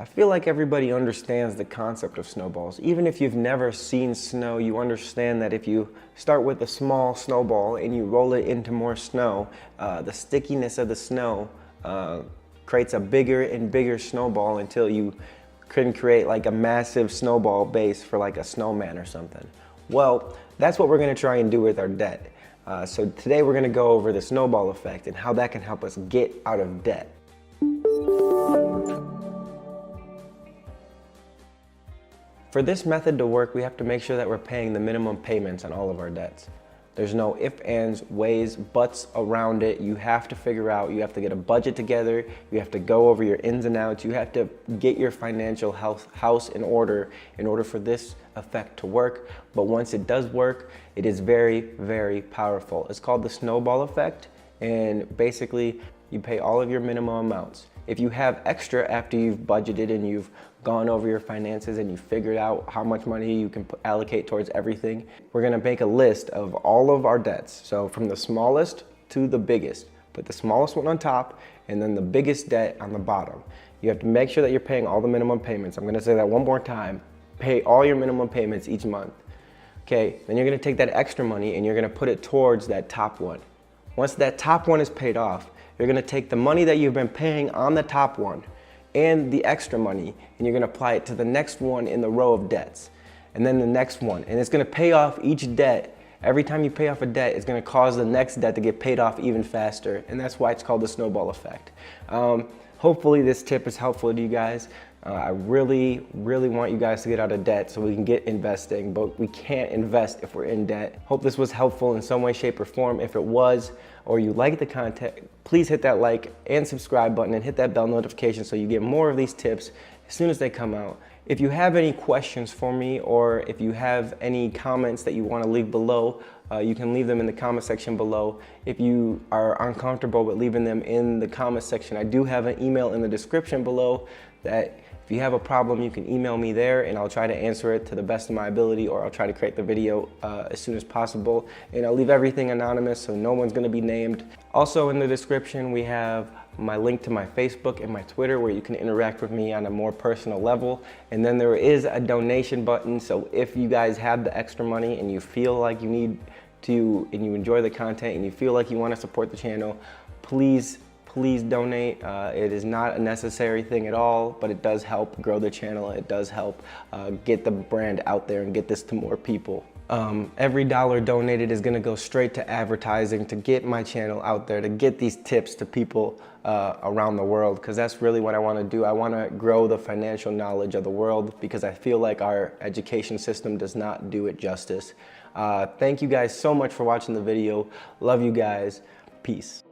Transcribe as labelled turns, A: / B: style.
A: I feel like everybody understands the concept of snowballs. Even if you've never seen snow, you understand that if you start with a small snowball and you roll it into more snow, the stickiness of the snow creates a bigger and bigger snowball until you can create like a massive snowball base for like a snowman or something. Well, that's what we're gonna try and do with our debt. So today we're gonna go over the snowball effect and how that can help us get out of debt. For this method to work, we have to make sure that we're paying the minimum payments on all of our debts. There's no ifs, ands, ways, buts around it. You have to figure out, you have to get a budget together, you have to go over your ins and outs, you have to get your financial house in order for this effect to work. But once it does work, it is very, very powerful. It's called the snowball effect, and basically you pay all of your minimum amounts. If you have extra after you've budgeted and you've gone over your finances and you figured out how much money you can allocate towards everything, we're gonna make a list of all of our debts. So from the smallest to the biggest, put the smallest one on top and then the biggest debt on the bottom. You have to make sure that you're paying all the minimum payments. I'm gonna say that one more time. Pay all your minimum payments each month. Okay, then you're gonna take that extra money and you're gonna put it towards that top one. Once that top one is paid off, you're gonna take the money that you've been paying on the top one and the extra money, and you're gonna apply it to the next one in the row of debts, and then the next one, and it's gonna pay off each debt. Every time you pay off a debt, it's gonna cause the next debt to get paid off even faster, and that's why it's called the snowball effect. Hopefully this tip is helpful to you guys. I really, really want you guys to get out of debt so we can get investing, but we can't invest if we're in debt. Hope this was helpful in some way, shape, or form. If it was, or you like the content, please hit that like and subscribe button and hit that bell notification so you get more of these tips as soon as they come out. If you have any questions for me, or if you have any comments that you want to leave below, you can leave them in the comment section below. If you are uncomfortable with leaving them in the comment section, I do have an email in the description below that if you have a problem, you can email me there and I'll try to answer it to the best of my ability, or I'll try to create the video as soon as possible. And I'll leave everything anonymous so no one's gonna be named. Also in the description, we have my link to my Facebook and my Twitter where you can interact with me on a more personal level. And then there is a donation button. So if you guys have the extra money and you feel like you need to, and you enjoy the content and you feel like you wanna support the channel, please donate. It is not a necessary thing at all, but it does help grow the channel. It does help get the brand out there and get this to more people. Every dollar donated is gonna go straight to advertising to get my channel out there, to get these tips to people around the world, because that's really what I wanna do. I wanna grow the financial knowledge of the world because I feel like our education system does not do it justice. Thank you guys so much for watching the video. Love you guys. Peace.